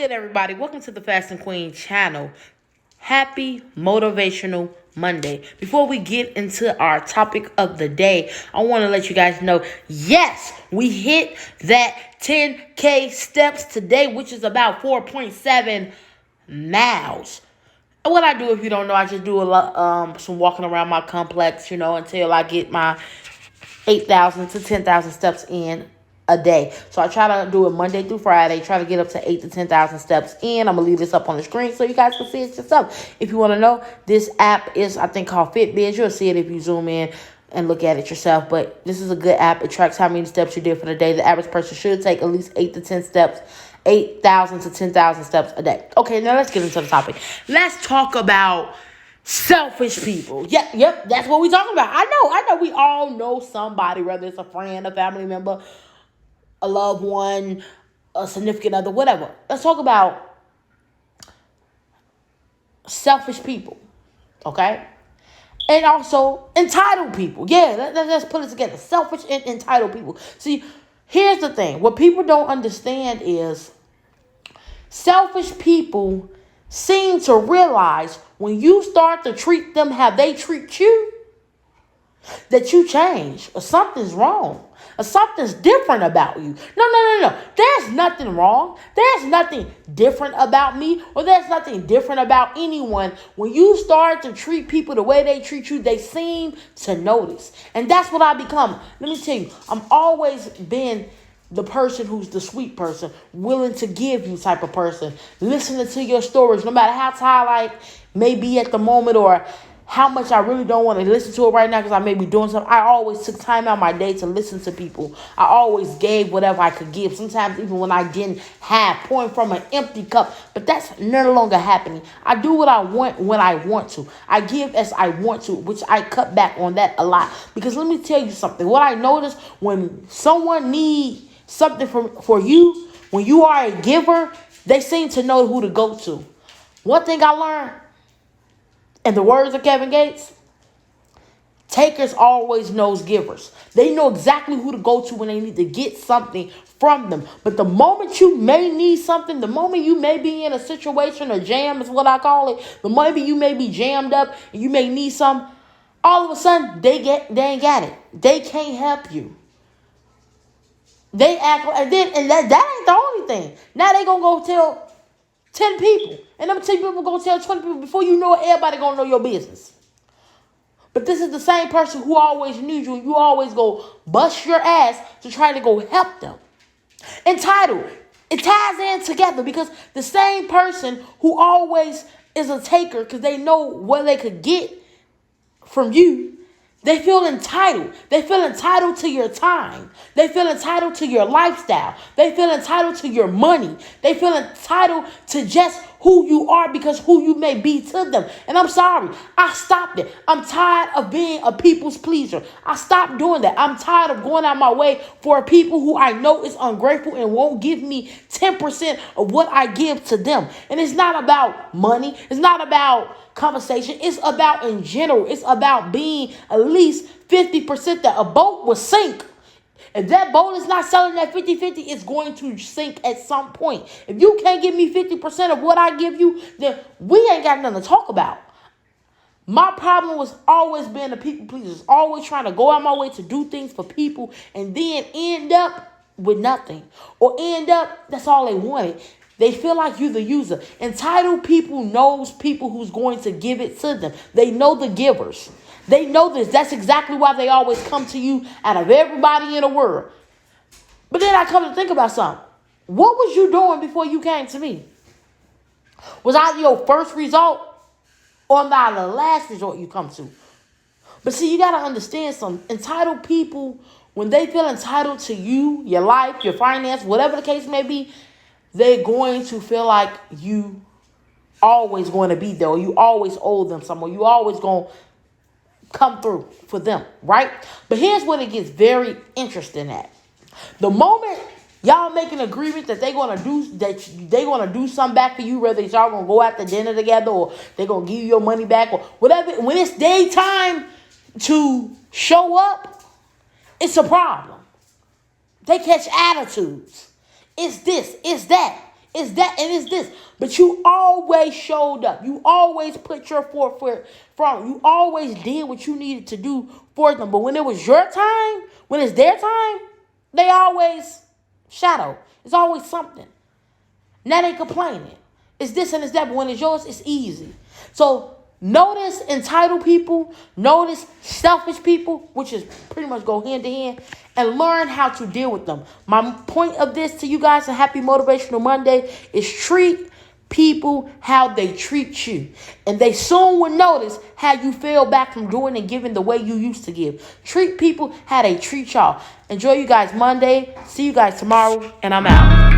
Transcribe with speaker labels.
Speaker 1: good, everybody? Welcome to the Fast and Queen channel. Happy Motivational Monday. Before we get into our topic of the day, I want to let you guys know, yes, we hit that 10K steps today, which is about 4.7 miles. And what I do, if you don't know, I just do a lot, some walking around my complex, until I get my 8,000 to 10,000 steps in a day. So I try to do it Monday through Friday, try to get up to 8 to 10,000 steps in. I'm going to leave this up on the screen so you guys can see it yourself. If you want to know, this app is, I think, called Fitbit. You'll see it if you zoom in and look at it yourself. But this is a good app. It tracks how many steps you did for the day. The average person should take at least 8 to 10 steps, 8,000 to 10,000 steps a day. Okay, now let's get into the topic. Let's talk about selfish people. Yep, that's what we're talking about. I know. We all know somebody, whether it's a friend, a family member, a loved one, a significant other, whatever. Let's talk about selfish people, okay? And also entitled people. Yeah, let's put it together. Selfish and entitled people. See, here's the thing. What people don't understand is selfish people seem to realize when you start to treat them how they treat you, that you change or something's wrong or something's different about you. No. There's nothing wrong. There's nothing different about me, or there's nothing different about anyone. When you start to treat people the way they treat you, they seem to notice. And that's what I become. Let me tell you, I'm always been the person who's the sweet person, willing to give you type of person, listening to your stories, no matter how tired I may be at the moment or how much I really don't want to listen to it right now because I may be doing something. I always took time out of my day to listen to people. I always gave whatever I could give, sometimes even when I didn't have, pouring from an empty cup. But that's no longer happening. I do what I want when I want to. I give as I want to, which I cut back on that a lot. Because let me tell you something. What I notice when someone needs something for you, when you are a giver, they seem to know who to go to. One thing I learned, in the words of Kevin Gates, takers always knows givers. They know exactly who to go to when they need to get something from them. But the moment you may need something, the moment you may be in a situation, a jam is what I call it, the moment you may be jammed up and you may need some, all of a sudden they ain't got it. They can't help you. They act like, and that ain't the only thing. Now they gonna go tell 10 people. And them 10 people gonna tell 20 people. Before you know it, everybody gonna know your business. But this is the same person who always knew you. And you always go bust your ass to try to go help them. Entitled. It ties in together because the same person who always is a taker because they know what they could get from you, they feel entitled. They feel entitled to your time. They feel entitled to your lifestyle. They feel entitled to your money. They feel entitled to just who you are because who you may be to them. And I'm sorry, I stopped it. I'm tired of being a people's pleaser. I stopped doing that. I'm tired of going out my way for people who I know is ungrateful and won't give me 10% of what I give to them. And it's not about money. It's not about conversation. It's about in general. It's about being at least 50% that a boat will sink. If that boat is not selling at 50-50, it's going to sink at some point. If you can't give me 50% of what I give you, then we ain't got nothing to talk about. My problem was always being a people pleaser, always trying to go out my way to do things for people and then end up with nothing. Or end up, that's all they wanted. They feel like you're the user. Entitled people knows people who's going to give it to them. They know the givers. They know this. That's exactly why they always come to you out of everybody in the world. But then I come to think about something. What was you doing before you came to me? Was I your first result or am I the last resort you come to? But see, you got to understand something. Entitled people, when they feel entitled to you, your life, your finance, whatever the case may be, they're going to feel like you always going to be there, or you always owe them something, or you always going to come through for them, right? But here's what it gets very interesting at. The moment y'all make an agreement that they're gonna do something back for you, whether it's y'all gonna go out to dinner together or they're gonna give you your money back or whatever, when it's daytime to show up, it's a problem. They catch attitudes. It's this, it's that. It's that and it's this. But you always showed up. You always put your foot from. You always did what you needed to do for them. But when it was your time, when it's their time, they always shadow. It's always something. Now they complaining. It's this and it's that. But when it's yours, it's easy. So notice entitled people, notice selfish people, which is pretty much go hand to hand, and learn how to deal with them. My point of this to you guys, a happy Motivational Monday, is treat people how they treat you. And they soon will notice how you fell back from doing and giving the way you used to give. Treat people how they treat y'all. Enjoy you guys Monday. See you guys tomorrow, and I'm out.